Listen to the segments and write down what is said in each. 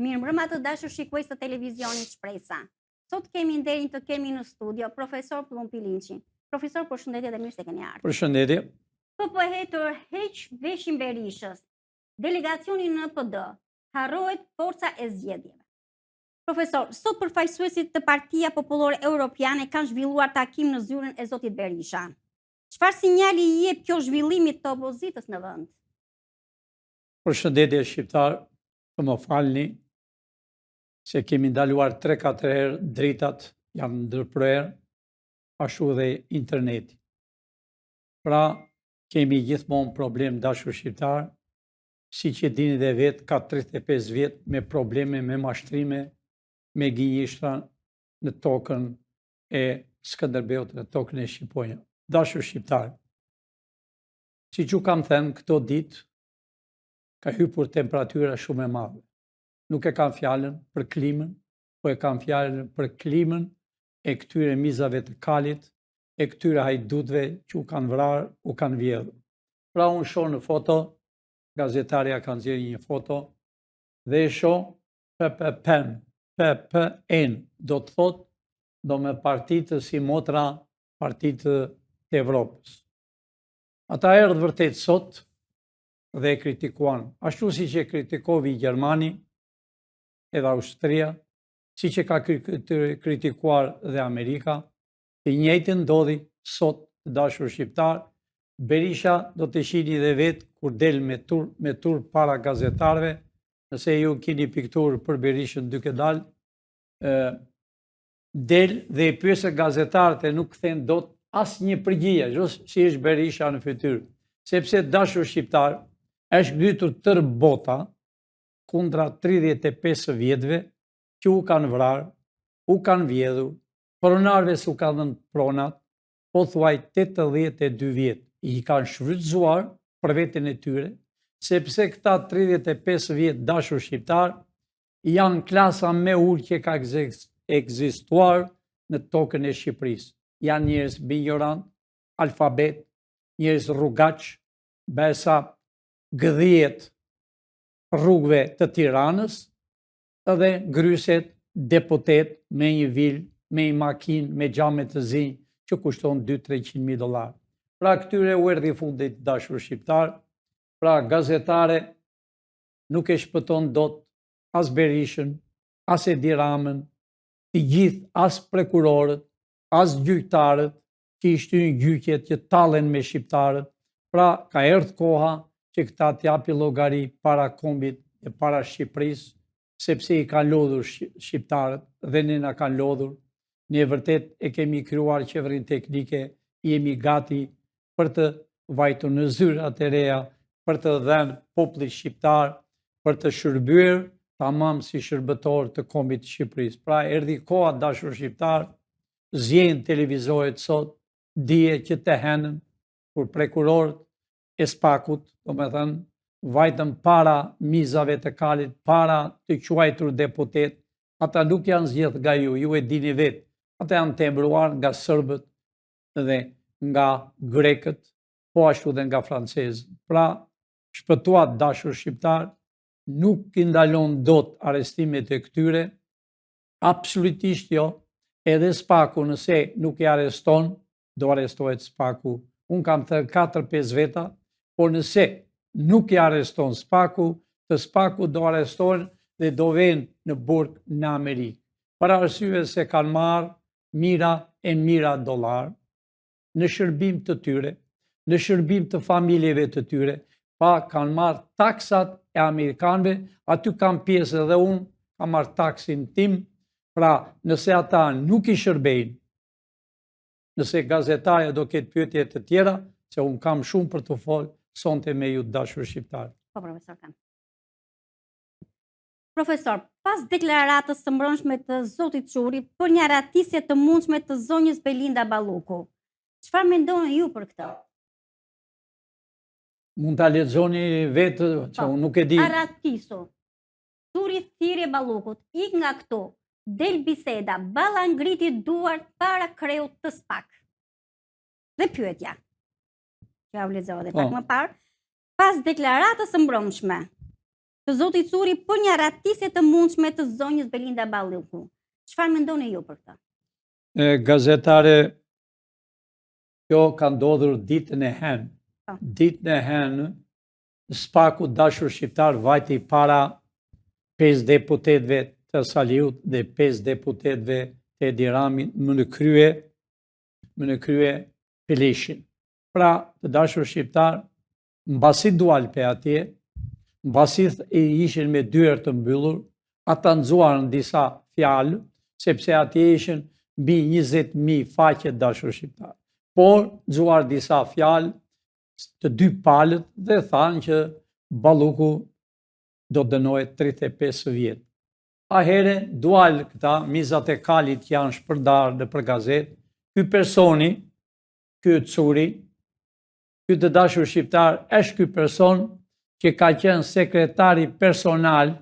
Mirëmbrëma të dashur shikues të televizionit Shpresa. Sot kemi nderin të kemi në studio profesor Plumpi Linçi. Profesor, përshëndetje dhe mirë se keni ardhur. Përshëndetje. Po hetur heq veshin Berishës. Delegacioni në PD. Harrohet forca e zgjedhjeve. Profesor, sot përfaqësuesit të Partia Popullore Europiane kanë zhvilluar takim në zyrën e zotit Berisha. Çfarë sinjali i jep kjo zhvillimit të opozitës në vend? Përshëndetje shqiptar, të më falni se kemi ndaluar 3-4 herë dritat janë ndërprerë, ashtu dhe interneti. Pra, kemi gjithmonë problem dashur shqiptar, si që dini dhe vetë, ka 35 vjetë me probleme, me mashtrime, me gënjeshtra në tokën e Skënderbeut, në tokën e Shqiponja. Dashur shqiptar, si që kam thënë këto ditë, ka hypur temperatura shumë e madhe. Nuk e kam fjalën për klimën, po e kam fjalën për klimën e këtyre mizave të kalit, e këtyre hajdutve që u kanë vrarë, u kanë vjedhur. Pra unë shoh në foto, gazetarja kanë nxjerrë një foto, dhe e shoh PPN, do të thotë, do me partitë si motra partitë të Evropës. Ata erdhë vërtet sot dhe e kritikuan, ashtu si që kritikovi Gjermani, edhe Austria, si që ka kritikuar dhe Amerika, të njëjtën ndodhi sot të dashur shqiptar. Berisha do të shihni dhe vetë kur del me tur para gazetarve, nëse ju keni pikturë për Berishën duke dalë, del dhe i pyesë gazetarët e nuk kthen dot asnjë përgjigje, si është Berisha në fytyrë, sepse dashur shqiptar është ngritur tërë bota kundra 35 vjetëve që u kanë vrarë, u kanë vjedhur, pronarve s'u kanë dhënë pronat, po thuaj 82 vjetë i kanë shfrytzuar për veten e tyre, sepse këta 35 vjetë dashur shqiptar janë klasa më e ulët që ka ekzistuar në tokën e Shqipërisë. Janë njerëz ignorant, alfabet, njerëz rrugaç, besa gëdhiet rrugëve të Tiranës, edhe gryset deputet me një vilë, me një makinë, me xhame të zi që kushton $200-300.000. Pra këtyre u erdhi fundit dashur shqiptar, pra gazetare nuk e shpëton dot as Berishën, as Edi Ramën, të gjithë as prokurorët, as gjyqtarët që i shtyn gjyqjet që tallen me shqiptarët. Pra ka erdhur koha që këta t'japi llogari para kombit e para Shqipërisë, sepse i kanë lodhur shqiptarët dhe ne na kanë lodhur. Ne vërtet e kemi krijuar qeverinë teknike, jemi gati për të vajtur në zyrat e reja, për të dhënë popullit shqiptar, për të shërbyer tamam si shërbëtor të kombit të Shqipërisë. Pra erdhi koha dashur shqiptar, zjen televizoret sot, dije që të henën kur prokurorët e Spakut, domethënë, vajtën para mizave të kalit, para të quajtur deputet, ata nuk janë zgjedhur nga ju e dini vetë, ata janë tembruar nga serbët dhe nga grekët, po ashtu dhe nga francezët. Pra, shpëtuat dashur shqiptar, nuk i ndalon dot arrestimet e këtyre, absolutisht jo, edhe Spaku nëse nuk i arreston, do arrestohet Spaku. Unë kam thënë 4-5 veta, por nëse nuk i arreston Spaku, të Spaku do arrestohen dhe do vënë në burg në Amerikë. Për arsye se kanë marrë mira e mira dollar në shërbim të tyre, në shërbim të familjeve të tyre, pa kanë marrë taksat e amerikanëve, aty kam pjesë edhe unë, kam marrë taksin tim. Pra nëse ata nuk i shërbejnë, nëse gazetarja do ketë pyetje të tjera, se unë kam shumë për të folë sonte me ju dashur shqiptar. Po, profesor, kam. Profesor, pas deklaratës së mbrëmshme të zotit Çuri për një ratisje të mundshme të zonjës Belinda Balluku, çfarë mendoni ju për këtë? Mund ta lexoni vetë, që unë nuk e di. Aratiso, Çuri thirrje Ballukut, ik nga këtu. Del biseda, Balla ngriti duart para kreut të Spak. Dhe pyetja, që ja u lexova dhe pak më parë, pas deklaratës së mbrëmshme të zotit Curi për një ratisje të mundshme të zonjës Belinda Balliku. Çfarë mendoni ju për këtë? Gazetare, kjo ka ndodhur ditën e henë. Ditën e henë, spaku dashur shqiptar vajti para 5 deputetëve të Saliut dhe 5 deputetëve të Edi Rami më në krye Pelishin. Pra, të dashur shqiptar, mbasi dual pe atje, mbasi ishin me dyer të mbyllur, ata nxuarën disa fjalë, sepse atje ishin mbi 20.000 faqe dashur shqiptar. Por, nxuar disa fjalë të dy palët dhe thanë që Balluku do dënohet 35 vjetë. A here, dual këta, mizat e kalit që janë shpërdarë në për gazet, ky personi, ky Curi, ky të dashur shqiptar, është ky person që ka qenë sekretari personal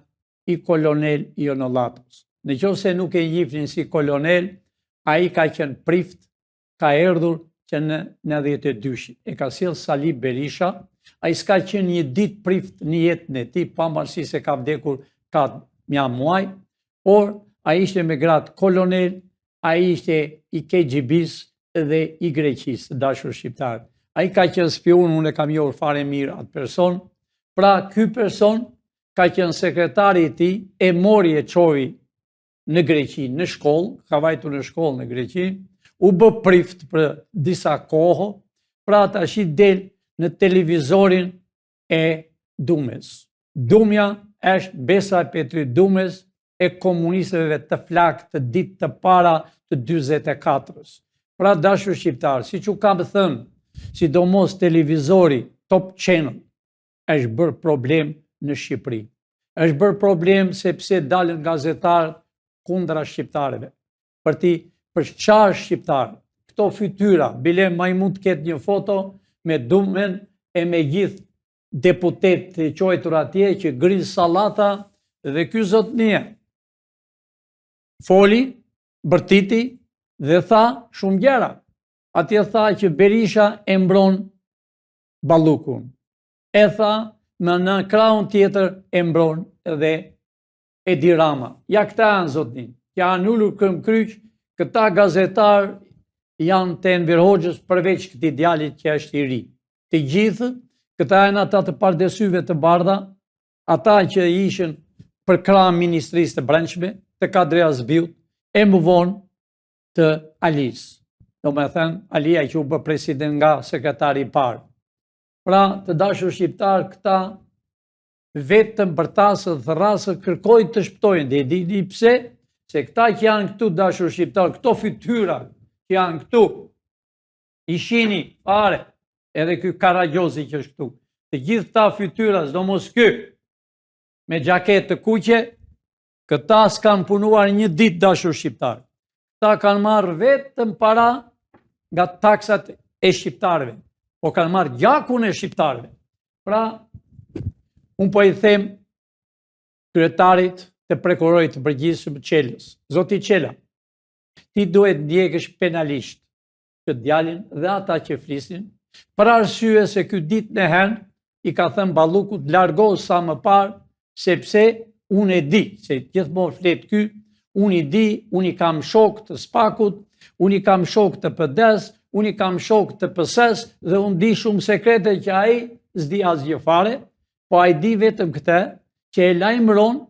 i kolonel Ionollatos. Në qoftë se nuk e njihnin si kolonel, ai ka qenë prift, ka erdhur që në 92-shin. E ka sjell Sali Berisha, ai s'ka qenë një ditë prift në jetën e tij, pavarësisht se ka vdekur ka mja muaj, por ai ishte me gradë kolonel, ai ishte i KGB-s dhe i Greqisë, dashur shqiptar. Ai ka qenë spion, unë e kam njohur fare mirë atë person. Pra, ky person ka qenë sekretari i tij, e mori e çovi në Greqi, në shkollë, ka vajtur në shkollë në Greqi, u bë prift për disa kohë, pra tash i del në televizorin e Dumës. Dumja është Besa Petri Dumës e komunistëve të flak të ditë të para të 44-s. Pra dashur shqiptar, si që kam thënë, sidomos televizori Top Channel është bërë problem në Shqipëri. Është bërë problem sepse dalën gazetarët kundra shqiptarëve. Për ti përshqar shqiptarë, këto fytyra, bile ma i mund të ketë një foto me Dumën e me gjithë deputet të quajtur atje që grill sallata dhe ky zotnia foli, bërtiti dhe tha shumë gjëra. Atje tha që Berisha e mbron Ballukun. E tha me në krahun tjetër e mbron edhe Edi Rama. Ja këta janë zotnin, që janë ullur këm kryq, këta gazetar janë të Enver Hoxhës përveç këtij djalit që është i ri. Të gjithë këta janë ata të pardesyve të bardha, ata që ishin për krah Ministrisë të Brendshme, të Kadria Zbiut, e më vonë të Alis. Do me thënë, Alia që u bë president nga sekretari i parë. Pra, të dashur shqiptar, këta vetëm për tasë dhe rrasë kërkojnë të shptojnë. Dhe di pse, se këta që janë këtu dashur shqiptar, këto fytyra që janë këtu, i shini pare, edhe ky Karagjozi që është këtu. Të gjithë ta fytyra, s'do mos ky, me gjaket të kuqe, këta s'kan punuar një ditë dashur shqiptar. Këta kanë marrë vetëm para nga taksat e shqiptarëve, po kanë marrë gjakun e shqiptarëve. Pra, unë po i them kryetarit të prokurorit të përgjithshëm Çelës. Zoti Çela, ti duhet ndjekësh penalisht këtë djalin dhe ata që flisin, për arsye se ky ditën e hen i ka thënë Ballukut largohu sa më parë, sepse unë e di, se gjithmonë flet ky, unë i di, unë i kam shok të Spakut, unë i kam shok të PD-s, unë i kam shok të PS-s dhe unë di shumë sekrete që ai s'di asgjë fare, po ai di vetëm këtë që e lajmëron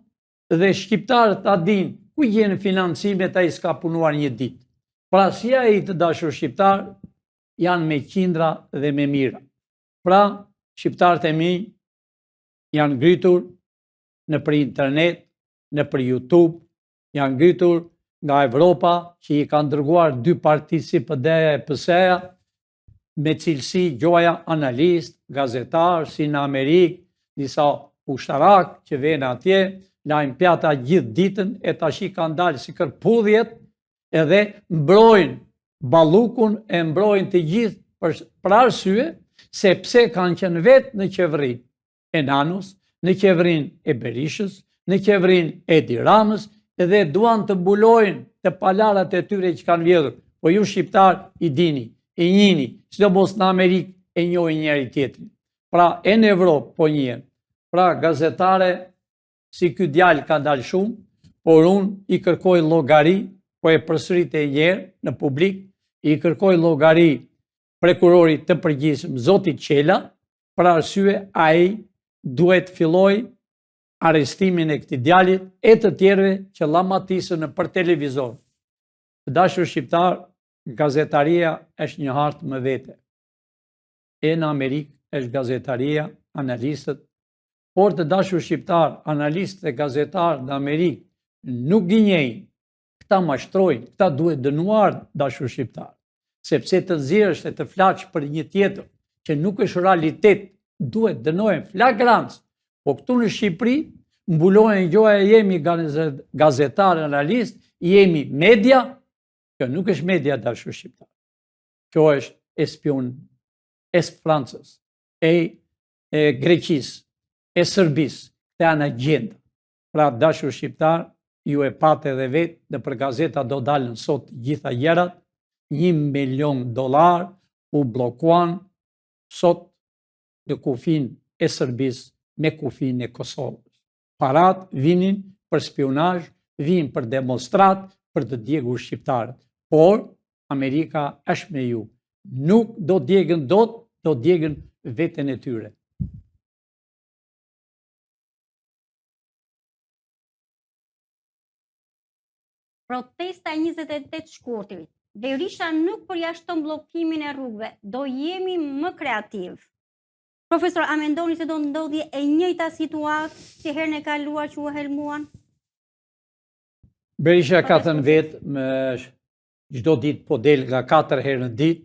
dhe shqiptarët ta dinë ku gjen financimet, ai s'ka punuar një ditë. Pra si ai të dashur shqiptar janë me qindra dhe me mira. Pra shqiptarët e mi janë ngritur në për internet, në për YouTube, janë ngritur nga Evropa që i kanë dërguar 2 parti si PD-ja e PS-ja, me cilësi gjoja analist, gazetar, si në Amerikë, disa ushtarak që vjen atje, lajmë pjata gjithë ditën, e tashi kanë dalë si kërpudhjet, edhe mbrojnë Ballukun, e mbrojnë të gjithë për arsye, sepse kanë qenë vetë në qeverinë e Nanus, në qeverinë e Berishës, në qeverinë e Edi Ramës, edhe duan të mbulojnë të palarat e tyre që kanë vjedhur. Po ju shqiptar i dini, e njini, sidomos në Amerikë e njohin njëri tjetrin. Pra, e në Evropë po njihen. Pra, gazetare, si ky djalë ka dalë shumë, por unë i kërkoj llogari, po e përsërit e njerë në publik, i kërkoj llogari prokurorit të përgjithshëm, zoti Qela, për arsye ai duhet filloj arrestimin e këtij djalit e të tjerëve që llamatisën për televizor. Të dashur shqiptar, gazetaria është një hartë më vete. E në Amerikë është gazetaria, analistët, por të dashur shqiptar, analistët e gazetarë në Amerikë nuk gënjejnë, këta mashtrojnë, këta duhet dënuar, dashur shqiptar, sepse të nxjerrësh e të flaç për një tjetër që nuk është realitet, duhet dënohen flagrant. Po këtu në Shqipëri mbulohen gjoja, jemi gazetar, analist, jemi media, kjo nuk është media, dashur shqiptar. Kjo është espion e Francës, e Greqisë, e Serbisë, të janë agjenda. Pra, dashur shqiptar, ju e patë edhe vetë, dhe për gazeta do dalën sot gjitha gjerat, $1 milion u blokuan sot në kufin e Serbisë me kufin e Kosovës. Parat vinin për spionazh, vinin për demonstrat, për të djegur shqiptarët. Por, Amerika është me ju. Nuk do djegën dot, do djegën veten e tyre. Protesta e 28 shkurtit. Berisha nuk përjashton bllokimin e rrugëve. Do jemi më kreativ. Profesor, a mendoni se do ndodhje e njëjta situatë si herën e kaluar që u helmuan? Berisha ka thënë vetë, çdo ditë po del nga 4 herë në ditë.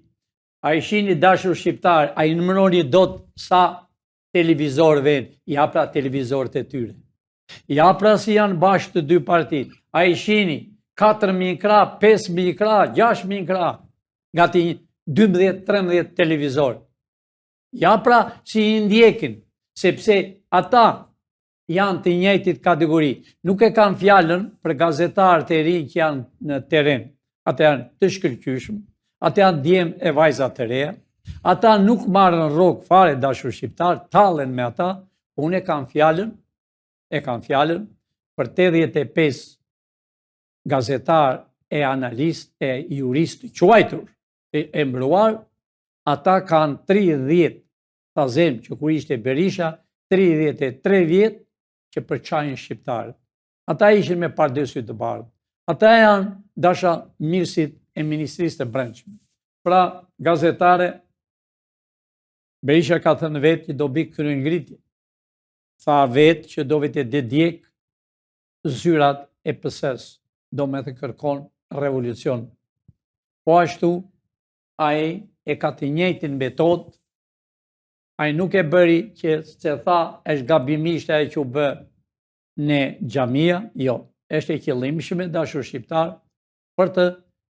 A i shihni dashur shqiptar, a i numëroni dot sa televizorëve, ja pra televizorët e tyre. Ja pra si janë bashkë të dy partitë. A i shihni 4.000 kra, 5.000 kra, 6.000 kra, gati 12-13 televizor. Ja pra si i ndjekin, sepse ata janë të njëjtit kategori. Nuk e kanë fjalën për gazetarët e rinj që janë në teren. Ata janë të shkëlqyshëm, ata janë djemë e vajzat të reja, ata nuk marrën rrogë fare, dashur shqiptar, tallen me ata. Unë e kam fjalën për 85 gazetar e analist e jurist quajtur e mbruar, ata kanë 30 tazem që kur ishte Berisha, 33 vjet që përçajnë shqiptarët. Ata ishin me pardesy të bardhë. Ata janë dasha mirësit e Ministrisë të Brendshme. Pra, gazetare, Berisha ka thënë vetë që do bëj kryengritje. Tha vetë që do vetë dedjek zyrat e PS-s, do me të kërkon revolucion. Po ashtu, ai e ka të njëjtin metodë. Ai nuk e bëri që se tha është gabimisht ai që u bë në xhamia, jo, është e qëllimshme, dashur shqiptar, për të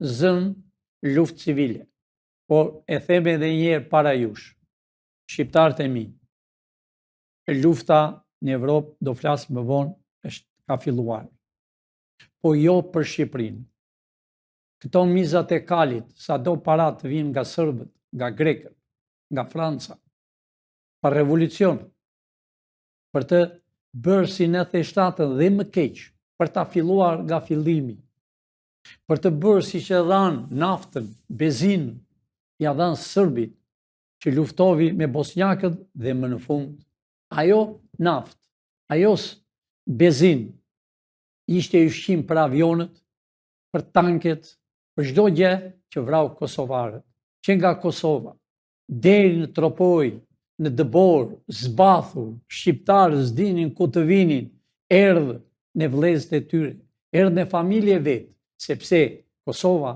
zënë luftë civile. Por e them edhe një herë para jush, shqiptarët e mi, lufta në Evropë, do flas më vonë, ka filluar. Po jo për Shqipërinë. Këto mizat e kalit, sa do parat vinë nga Sërbët, nga Grekët, nga Franca, për revolucion, për të bërë si në theshtatën dhe më keq, për ta filluar nga fillimi, për të bërë si që dhanë naftën, bezinë, ja dhanë Sërbit, që luftovi me bosnjakët dhe më në fund, ajo naftë, ajo bezinë, ishte ushqim për avionët, për tanket, për çdo gjë që vrau kosovarët, që nga Kosova, deri në Tropoj, në Dëbor, zbathur, shqiptarë s'dinin ku të vinin, erdhë në vëllezërit e tyre, erdhë në familje vetë, sepse Kosova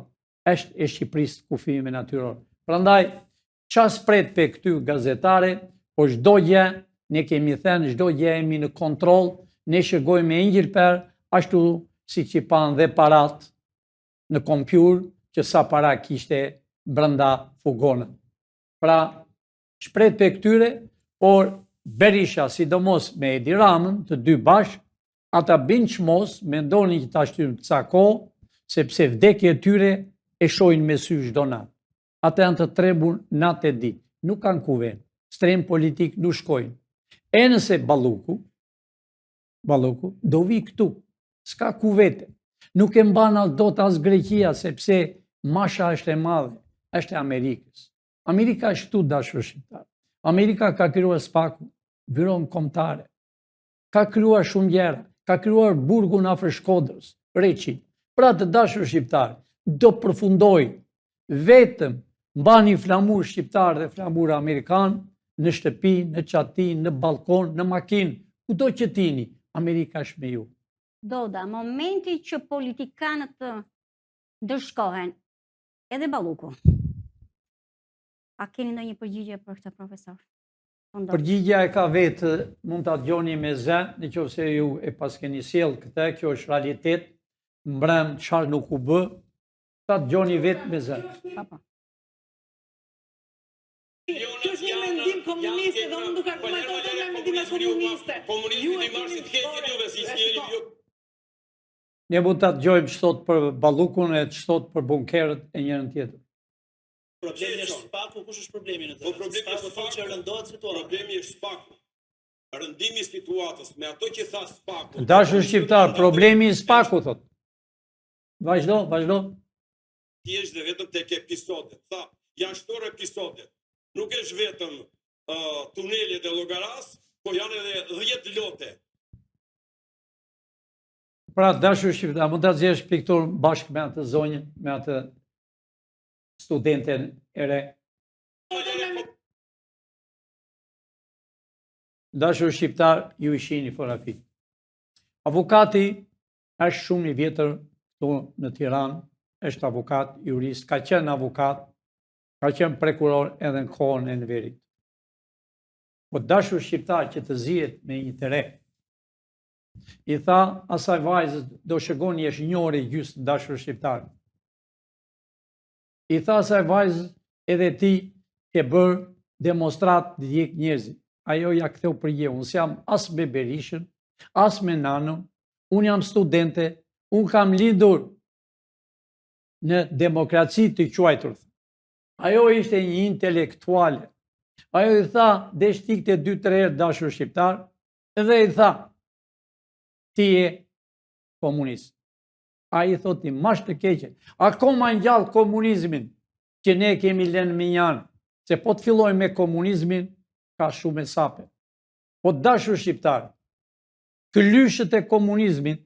është e Shqipërisë kufijve natyror. Prandaj, ças pret pe këty gazetare, po çdo gjë, ne kemi thënë, çdo gjë jemi në kontroll, ne shërgojmë me ingjilper, ashtu si që panë dhe parat në kompjur, që sa para kishte brenda fugonën. Pra, shpret për këtyre, por Berisha, sidomos me Edi Ramën, të dy bashkë, ata binë qmos, me ndonin që ta shtyrën ca kohë, sepse vdekje e tyre e shojnë me sy çdo natë. Ata janë të trebur natë e ditë, nuk kanë kuven, strem politik nuk shkojnë. E nëse Balluku, balloku, do vi këtu. S'ka ku vete. Nuk e mban dot as Greqia, sepse masha është e madhe, është e Amerikës. Amerika është këtu, dashur shqiptar. Amerika ka krijuar SPAK-un, byron kombëtare. Ka krijuar shumë gjëra, ka krijuar burgun afër Shkodrës, Reçin. Pra të dashur shqiptar, do përfundoj vetëm mbani flamur shqiptar dhe flamur amerikan në shtëpi, në çati, në balkon, në makinë, kudo që tini, Amerika është me ju. Doda, momenti që politikanët të ndërshkohen, edhe Balluku. A keni ndonjë përgjigje për këtë, profesor? Përgjigja e ka vetë, mund ta dëgjoni me zë, nëse ju e paskeni sjell këtë, kjo është realitet, mbrëm çfarë nuk u bë, ta dëgjoni vetë me zë. Kjo është një mendim komuniste, dhe unë nuk argumentoj të me mendime komuniste. Komunizmi i Marsit heqin juve si sjeli ju. Ne mund ta dëgjojmë ç'thot për Ballukun e ç'thot për bunkerët e njërin tjetër. Problemi është SPAK-u, kush është problemi në të? SPAK-u thotë që rëndohet situata. Problemi është SPAK-u. Rëndimi i situatës me ato që tha SPAK-u. Dashur shqiptar, problemi i SPAK-u thot. Vazhdo. Ti je vetëm tek episodet. Tha, janë shtorë episodet. Nuk është vetëm tunelet e llogaras, po janë edhe 10 lote. Pra, dashur shqiptar, mund ta zgjesh piktur bashkë me atë zonjën, me atë studenten e re. Dashur shqiptar, ju i shihni fotografi. Avokati është shumë i vjetër këtu në Tiranë, është avokat, jurist, ka qenë avokat, ka qenë prokuror edhe në kohën e Enverit. Po dashur shqiptar që të zihet me një të re, i tha asaj vajzës, do shëgoni është njëri gjysmë, dashur shqiptar. I tha asaj vajzës, edhe ti ke bërë demonstrat dhe djek njerëzit. Ajo ja ktheu përgjigje, unë s'jam as me Berishën, as me Nanën, unë jam studente, unë kam lindur në demokraci të quajtur. Ajo ishte një intelektuale. Ajo i tha, deshtikte 2-3 herë dashur shqiptar, edhe i tha, ti je komunist. A i thot, ti mash të keqe. Akoma ngjall komunizmin që ne kemi lënë minjanë, se po të filloj me komunizmin, ka shumë e sape. Po dashur shqiptar, këlyshët e komunizmit,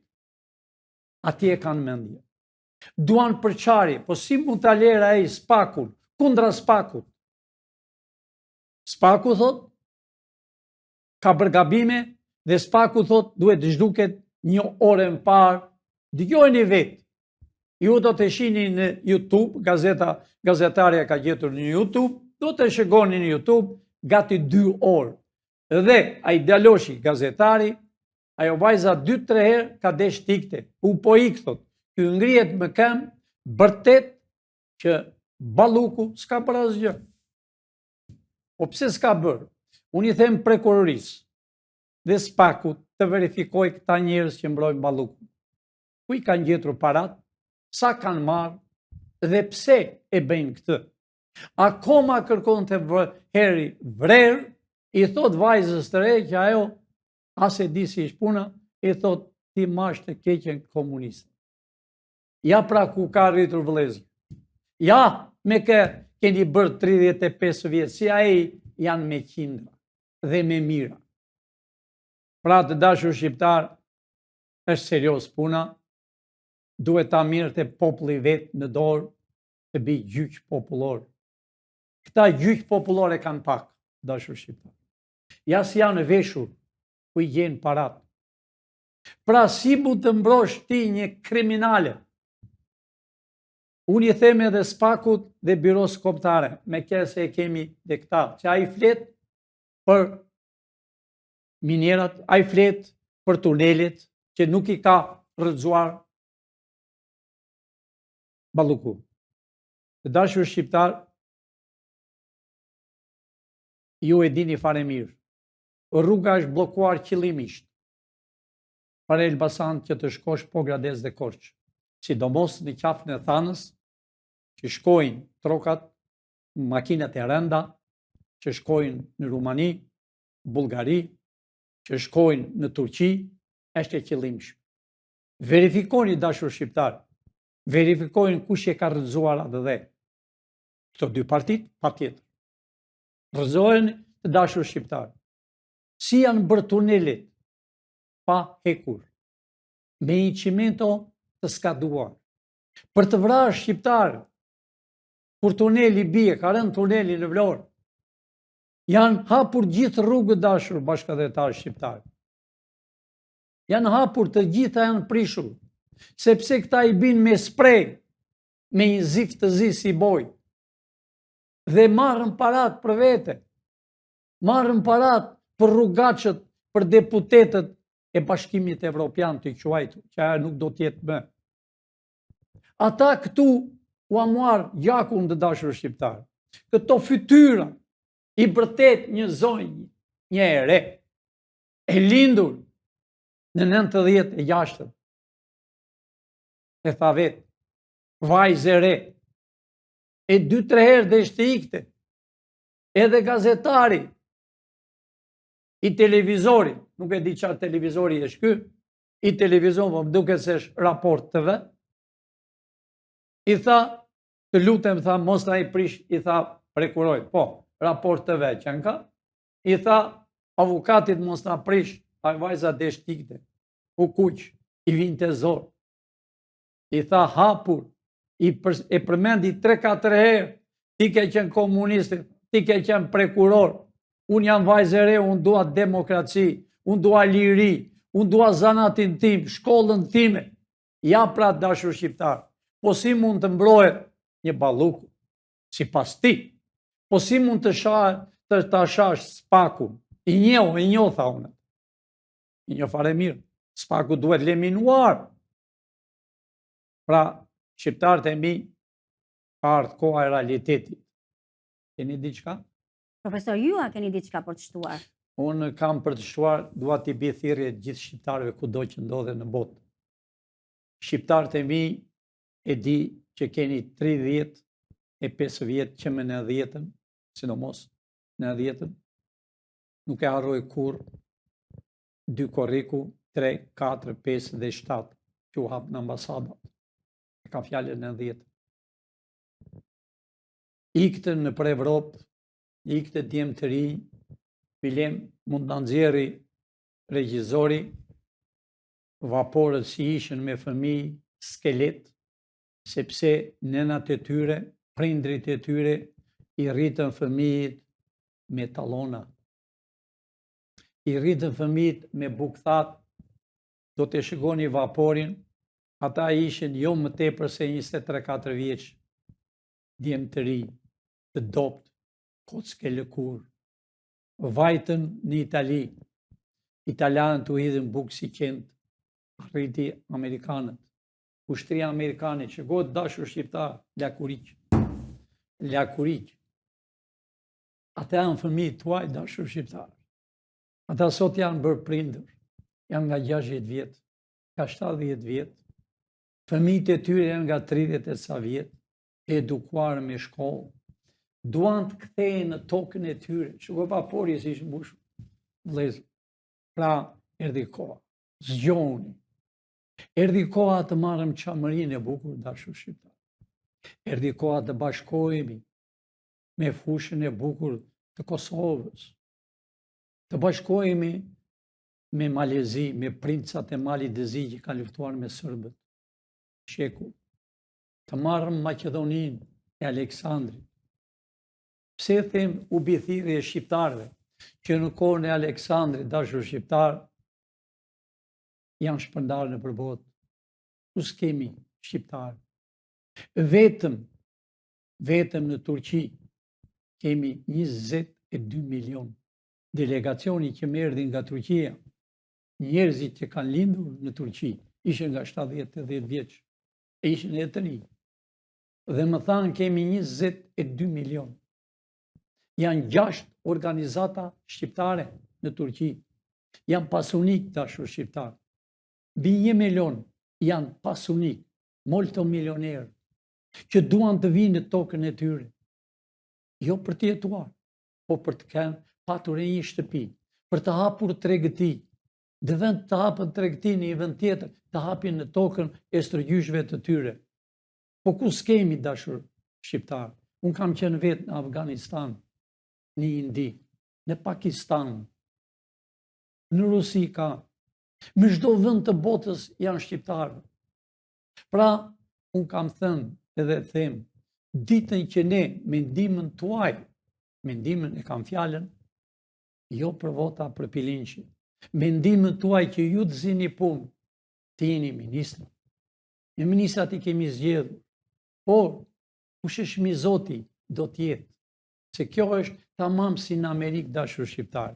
atje kanë mendje. Duan përçarje, po si mund ta lera ai SPAK-un, kundra SPAK-ut. SPAK-u thot, ka bërë gabime, dhe SPAK-u thot, duhet zhduket një orë më parë, dëgjojeni vetë. Ju do të shihni në YouTube, gazetarja ka gjetur në YouTube, do të shikoni në YouTube gati 2 orë. Dhe ai djaloshi gazetari, ajo vajza 2-3 herë ka desh tikte. U po ik thot, ky ngrihet më këmbë, vërtet që Balluku s'ka bërë asgjë. Po pse s'ka bërë? Unë i them prokurorisë dhe SPAK-ut të verifikoj këta njerëz që mbrojnë Ballukun. Ku i kanë gjetur parat? Sa kanë marrë dhe pse e bëjnë këtë? Akoma kërkon të heri vrerë, i thot vajzës të re që ajo as e di si ish puna, i thot ti mash të keqen komuniste. Ja pra ku ka rritur vëllezër. Ja me keni bërë 35 vjetë, si ai janë me qindra dhe me mira. Pra të dashur shqiptar, është serios puna, duhet ta mirë të populli vetë në dorë të bëj gjyq popullor. Këta gjyq popullore kanë pak, dashur shqiptar. Ja si janë veshur ku i gjenë parat. Pra si mund të mbrosh ti një kriminale? Unë i them edhe SPAK-ut dhe byros kombëtare, me kese e kemi dhe këta, që a i flet për minerat, a i flet për tunelit, që nuk i ka rrëzuar Balluku. Të dashur shqiptar, ju e dini fare mirë. Rruga është bllokuar qëllimisht për Elbasan që të shkosh Pogradec dhe Korçë. Sidomos në qafën e Thanës, që shkojnë trokat, makinat e rënda, që shkojnë në Rumani, Bullgari, që shkojnë në Turqi, është e qëllimshme. Verifikoni dashur shqiptar, verifikojnë kush e ka rrëzuar atë dhe. Këto dy partit, patjetër. Rrëzohen të dashur shqiptar. Si janë bërë tunelit pa hekur, me një qimento të skaduar. Për të vrarë shqiptar, kur tuneli bie, ka rënë tuneli në Vlorë, janë hapur gjithë rrugët dashur bashkëdhetarë shqiptarë. Janë hapur, të gjitha janë prishur, sepse këta i bin me sprej, me një zif të zi si boj, dhe marrën parat për vete, marrën parat për rrugacët, për deputetët e Bashkimit Evropian të quajtur, që ajo nuk do t'jetë më. Ata këtu u amuar gjakun të dashur shqiptar. Këto fytyra i bërtet një zonjë, një ere, e lindur në 96, e tha vetë, vajzë e re, e 2-3 herë dhe shte ikte, edhe gazetari i televizori, nuk e di qarë televizori e shky, i televizori, më duke se është Raport TV, i tha, të lutem, tha, mos na i prish, i tha, prekuroj, po, Raport TV që në ka, i tha, avukatit mos na prish, a vajza dhe shtikte, u kuq, i vinte zor, i tha, hapur, e përmendi 3-4 herë, ti ke qenë komunistit, ti ke qenë prekuror, unë jam vajzë e re, unë dua demokraci, unë dua liri, unë dua zanatin tim, shkollën time, ja pra dashur shqiptar, po si mund të mbrohet një balluku, si pas ti, po si mund të shash Spakun, i njo, tha unë, i njo fare mirë, Spaku duhet leminuar, pra shqiptarët e mi, ka ardhë koha e realitetit. Keni diçka? Profesor, ju a keni diçka për të shtuar? Unë kam për të shtuar, dua t'i bëj thirrje gjithë shqiptarëve kudo që ndodhen në botë. Shqiptarët e mi e di që keni 30 e 5 vjetë që me 90-ën, sidomos 90-ën, nuk e harroj kur 2 korriku, 3, 4, 5 dhe 7 që u hapë në ambasadat. Ka fjallë 90. Iktën në për Evropë, ikte djemë të rinj, filem mund të nxjerri regjizori, vaporët si ishën me fëmijë, skelet, sepse nënat e tyre, prindrit e tyre, i rritën fëmijët me talona. I rritën fëmijët me bukthat, do të shikoni vaporin, ata ishin jo më tepër se 23-4 vjeç, djemë të rinj, të dopt, kocke lëkur, vajtën në Itali, italianët u hidhin bukë si qenë, rriti Amerikanët, ushtria Amerikane, që godë dashur shqiptar, lakuriq. Ata janë fëmijë tuaj dashur shqiptar. Ata sot janë bërë prindër, janë nga 60 vjetë, nga 70 vjetë, fëmijët e tyre janë nga 30 e sa vjetë, edukuar me shkollë, duan të kthehen në tokën e tyre. Shikoj vapori si ishë mbushur. Vëllezër, pra erdhi koha, zgjoni. Erdhi koha të marrëm çamërinë e bukur dashur shqiptar. Erdhi koha të bashkohemi me fushën e bukur të Kosovës. Të bashkohemi me Malezi, me princat e Malit dhe Zi që kanë luftuar me serbët. Shekull. Të marrëm Maqedoninë e Aleksandrit. Pse them u bë thirrje e shqiptarëve që në kohën e Aleksandrit dashur shqiptar janë shpërndarë në përbot. Ku s'kemi shqiptarë? Vetëm në Turqi kemi 22 milion. Delegacioni që më erdhi nga Turqia, njerëzit që kanë lindur në Turqi, ishin nga 70-80 vjeç, e ishin e të rinj. Dhe më thanë kemi 22 milion. Janë 6 organizata shqiptare në Turqi. Janë pasunik dashur shqiptar. Mbi 1 milion janë pasunik, molto milionerë, që duan të vinë në tokën e tyre. Jo për të jetuar, po për të kenë patur e një shtëpi, për të hapur tregëti, Dhe vend të hapën tregtinë i vend tjetër, të hapin në tokën e stërgjyshve të tyre. Po ku s'kemi dashur shqiptar? Unë kam qenë vetë në Afganistan, në Indi, në Pakistan, në Rusi ka. Në çdo vend të botës janë shqiptarë. Pra, unë kam thënë edhe them, ditën që ne me ndihmën tuaj, me ndihmën e kam fjalën, jo për vota për Pilinçi, me ndihmën tuaj që ju të zini punë, të jeni ministra. Në ministrat i kemi zgjedhur, por kush është mizoti do t'jetë, se kjo është tamam si në Amerikë dashur shqiptar.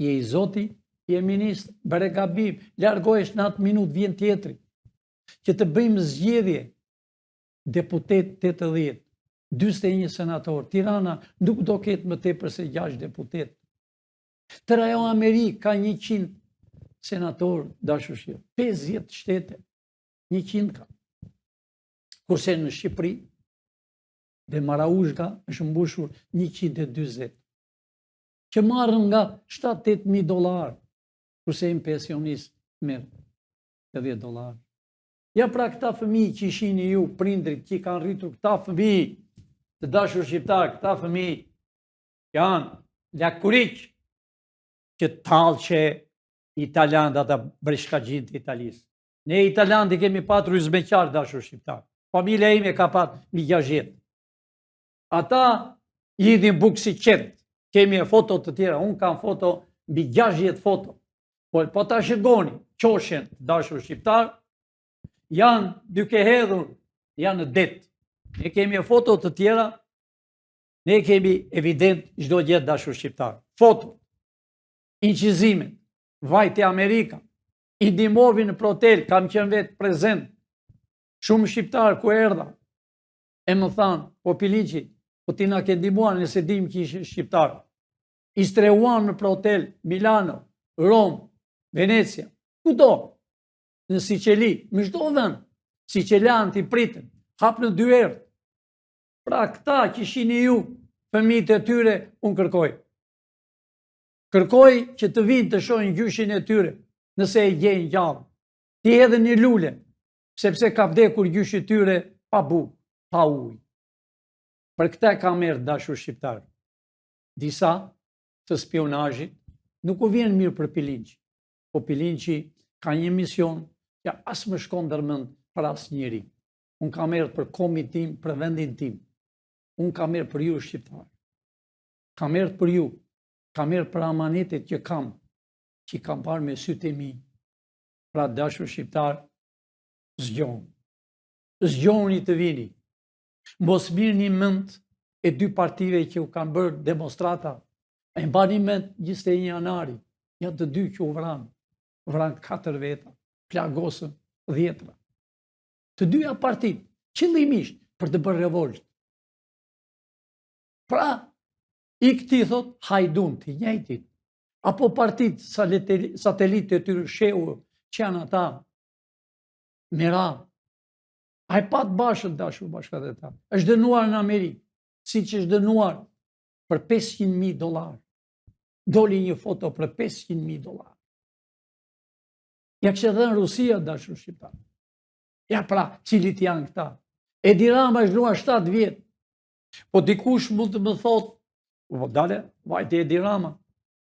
Je i zoti, je ministr, bëre gabim, largohesh në atë minutë vjen tjetri. Që të bëjmë zgjedhje, deputet 80, 41 senator, Tirana nuk do ketë më tepër se 6 deputet. Tëra jo Amerikë ka 100 senator, dashur shqiptar, 50 shtete, 100 ka. Kurse në Shqipëri, dhe Maraushka është mbushur 120, që marrën nga 7-8 dolar, kurse një pensionist merr $10. Ja pra këta fëmijë që ishini ju, prindrit që kanë rritur këta fëmijë, të dashur shqiptar, këta fëmijë janë lakuriq që tallë që italianët ata breshkagjin të Italisë. Ne italianët i kemi patur yzmeqar dashur shqiptar. Familja ime ka pat mbi 60. Ata idhin bukë si qetë. Kemi e foto të tjera, unë kam foto mbi 60 foto. Po ta shikoni, qoshen dashur shqiptar, janë duke hedhur, janë në det. Ne kemi e foto të tjera, ne kemi evident çdo gjë dashur shqiptar. Foto, incizimet, vajte Amerika, i ndihmovi në protel, kam qenë vetë prezent. Shumë shqiptar ku erdha, e më thanë, po Pilinçi, po ti na ke ndihmuar nëse dim që ishe shqiptar. I streuan në protel, Milano, Rom, Venecia, kudo, në Siqeli, më çdo vend, Siqelianët i pritën, hap në 2 herë. Pra këta që shini ju, fëmijët e tyre, unë kërkoj. Kërkoj që të vinë të shohin gjyshin e tyre, nëse e gjejnë gjallë. Ti edhe një lule, sepse ka vdekur gjyshi i tyre pa bukë, pa ujë. Për këta ka merr dashur shqiptar. Disa të spionazhit nuk u vjen mirë për Pilinçi, po Pilinçi ka një mision që as më shkon ndërmend për asnjëri. Unë kam merr për komin tim, për vendin tim. Unë kam merr për ju shqiptar. Kam merr për ju. Kam merr për amanetet që kam parë me sytë e mi. Pra dashur shqiptar, zgjoni të vini. Mos mirëni mend e 2 partive që u kanë bërë demonstrata. E mbani mend 21 janari, janë të 2 që u vranë 4 veta, plagosën 10. Të 2 partit, qëllimisht për të bërë revolt. Pra, i këti thot, hajdun të njëjtit, apo partit satelit të tyre shehu që janë ata, Mera, a i pat bashkët dashur bashkëdhetar, është dënuar në Amerikë, si që është dënuar për $500.000. Doli një foto për $500.000. Ja kështë edhe në Rusia dashur shqiptar. Ja pra, cilit janë këta. Edi Rama është dënuar 7 vjetë. Po dikush mund të më thotë, po dale, vajte Edi Rama,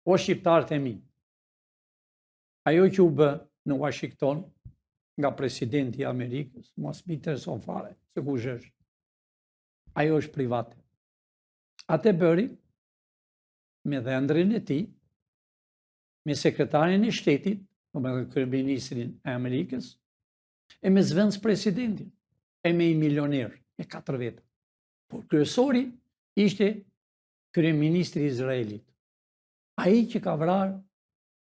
o shqiptarët e mi. Ajo që u bë në Washington, nga presidenti i Amerikës, mos më intereson fare, se kush është. Ajo është private. Atë bëri me dhëndrin e tij, me sekretarin e shtetit, me kryeministrin e Amerikës, e me zvendës presidentin, e me i milioner, e 4 veta. Por kryesori ishte kryeministri i Izraelit. Ai që ka vrarë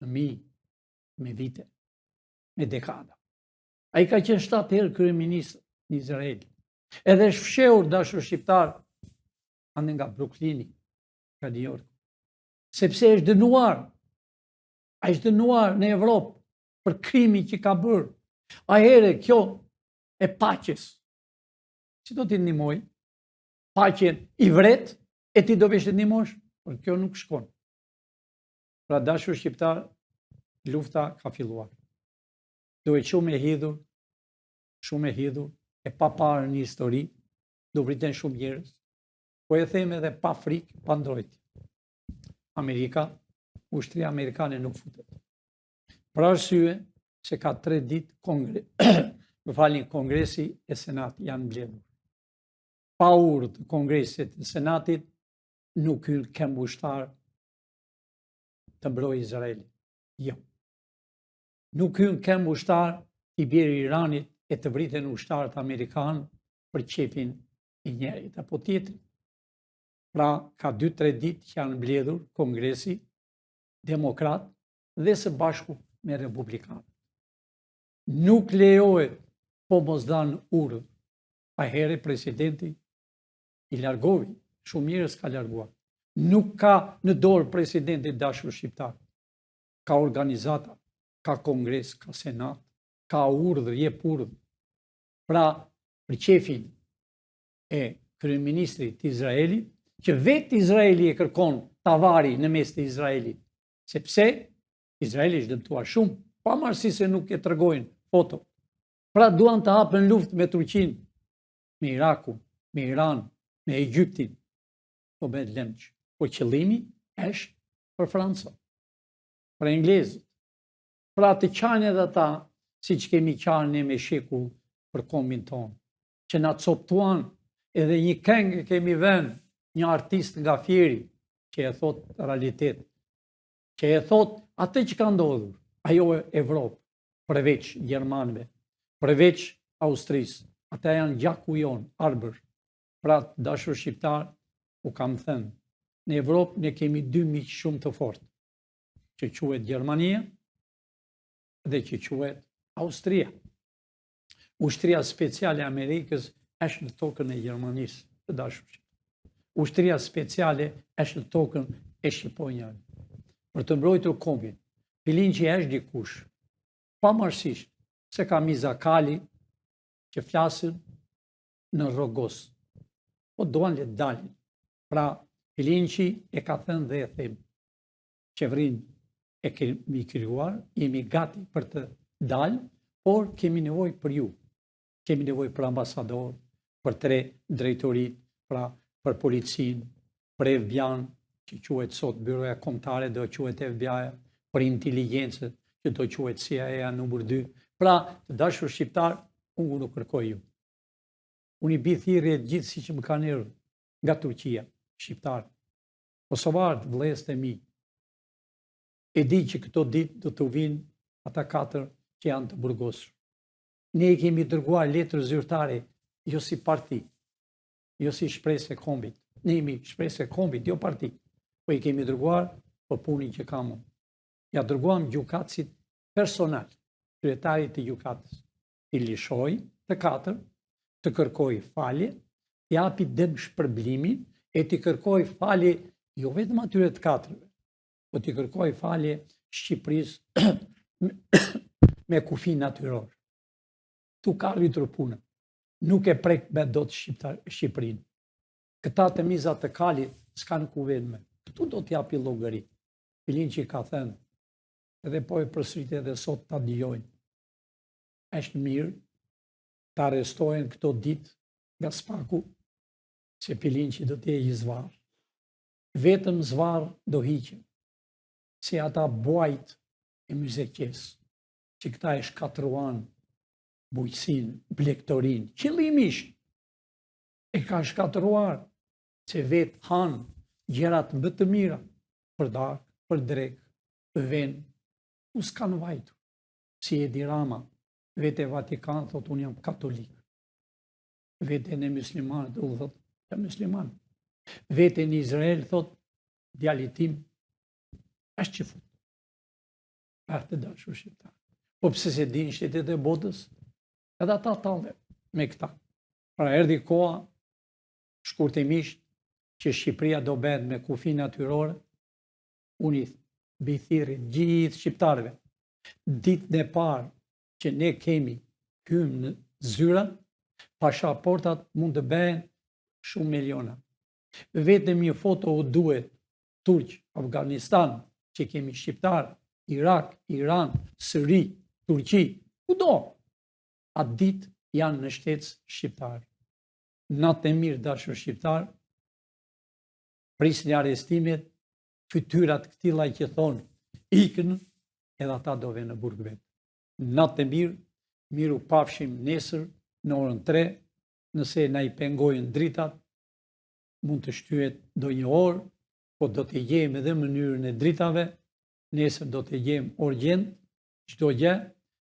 me vite, me dekada. A i ka qenë 7 herë kryeministër në Izrael. Edhe është fshehur dashur shqiptar ande nga Bruklini, nga New York. Sepse është dënuar. A është dënuar në Evropë për krimi që ka bërë. A here kjo e paqes. Si do t'i ndihmoj? Paqen i vret e ti do vesh të ndihmosh? Por kjo nuk shkon. Pra dashur shqiptar, lufta ka filluar. Duhet shumë e hidhur, e pa parë një histori, do vriten shumë njerëz, po e them edhe pa frikë, pa ndrojtje. Ushtria amerikane nuk futet. Për arsye se ka 3 ditë Kongresi e Senati janë mbledhur. Pa urdhë të Kongresit e Senatit nuk hyn këmbë ushtar të mbrojë Izraelin. Jo. Nuk hyn këmbë ushtar i bjerë Iranit e të vriten ushtarët amerikanë për qefin i njerit apo tjetrit. Pra, ka 2-3 ditë që janë mbledhur Kongresi Demokrat dhe së bashku me Republikanët. Nuk lejohet po mos dhanë urdhë. Pa here presidenti i largovi, shumë njerëz ka larguar. Nuk ka në dorë presidenti dashur shqiptar. Ka organizata, ka Kongres, ka Senat, ka urdhër, jep urdhër. Pra, për qefin e kryeministrit të Izraelit, që vetë Izraeli e kërkon tavari në mes të Izraelit, sepse Izraeli është dëmtuar shumë, pavarësisht se nuk e tregojnë foto. Pra duan të hapen luftë me Turqinë, me Irakun, me Iran, me Egjiptin, po me lëmç. Po qëllimi është për Francën, për englezët. Pra të qajnë edhe ata, si që kemi qajnë me shekull për kombin tonë, që na coptuan edhe një këngë kemi vënë, një artist nga Fieri, që e thot realitet, që e thot atë që ka ndodhur, ajo e Evropë, përveç Gjermanëve, përveç Austrisë, ata janë gjaku jonë, arbër. Pra dashur shqiptar, u kam thënë, në Evropë ne kemi 2 miq shumë të fortë, që quhet Gjermania dhe që quhet Austria. Ushtria speciale e Amerikës është në tokën e Gjermanisë, të dashur shqiptar. Ushtria speciale është në tokën e Shqiponjave. Për të mbrojtur kombin, filin që është dikush, pavarësisht se ka mizakali që flasin në rrogos, po duan le të dalin. Pra, filin që e ka thënë dhe e them, qevrin e kemi krijuar, jemi gati për të dalë, por kemi nevojë për ju. Kemi nevojë për ambasador, për 3 drejtorit, pra për policinë, për FBI, që quhet sot Byroja Kombëtare, do quhet FBI, për inteligjencën, që do quhet CIA numër 2. Pra, të dashur shqiptar, unë nuk kërkoj ju. Unë i bi thirrje gjithë si që më kanë erdhur nga Turqia, shqiptar, kosovarët, vëllezërit e mi. E di që këto ditë do të vinë ata 4 që janë të burgosur. Ne i kemi dërguar letër zyrtare, jo si parti, jo si shpresë e kombit. Ne jemi shpresë e kombit, jo parti. Po i kemi dërguar për punin që kam unë. Ja dërguam gjykatësit personal, kryetarit të gjykatës. I lishoj të 4, të kërkoj falje, të japi dëm shpërblimin, e të kërkoj falje jo vetëm atyre të 4-ve, po të kërkoj falje Shqipërisë me kufi natyror. Tu ka rritur puna. Nuk e prek me do të Shqipërinë. Këta të mizat të kalit s'kanë ku vedme. Këtu do t'japi llogari. Filin që i ka thënë, edhe po e përsërit edhe sot ta dëgjojnë. Është mirë të arrestohen këto ditë nga spaku, se filin që do t'je i zvarë. Vetëm zvarë do hiqen, si ata buajt e myzeqes, që këta e shkatruan bujqësin, blektorin, qëllimisht e ka shkatruar që vetë hanë gjerat më të mira për darkë, për drekë, për venë, u s'kanë vajtur. Si Edi Rama, vete e Vatikan, thot unë jam katolik. Vete në muslimanët, u thot, jam musliman. Vete në Izrael, thot, djalitim, është që fut. Të dashur shqiptar. Po pse se din shtetet e botës, edhe ata tallën me këta. Pra erdhi koha, shkurtimisht, që Shqipëria do bëhet me kufi natyrore, unë i bëj thirrje gjithë shqiptarëve. Ditën e parë që ne kemi hymë në zyra, pasaportat mund të bëhen shumë miliona. Vetëm një foto u duhet Turq, Afganistan, që kemi shqiptar, Irak, Iran, Sëri, Turqi, kudo, atë ditë janë në shtetës shqiptar. Natë e mirë, dashur shqiptar, prisni arrestimet, fytyrat këtilla që thonë ikën, edhe ata do vënë në burg vetë. Natë e mirë, miru pafshim nesër në orën 3, nëse na i pengojnë dritat, mund të shtyhet do një orë, po do të jemi edhe mënyrën e dritave, nesër do të jemi urgjent, çdo gjë,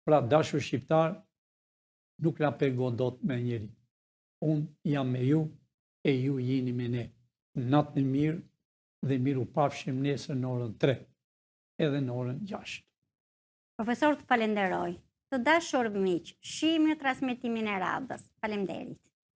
pra dashur shqiptar, nuk na pengon dot me njeri. Unë jam me ju, e ju jeni me ne. Natën e mirë dhe miru pafshim nesër në orën 3, edhe në orën 6. Profesor, të falenderoj. Të dashur miq, shihemi në transmetimin e radhës. Faleminderit.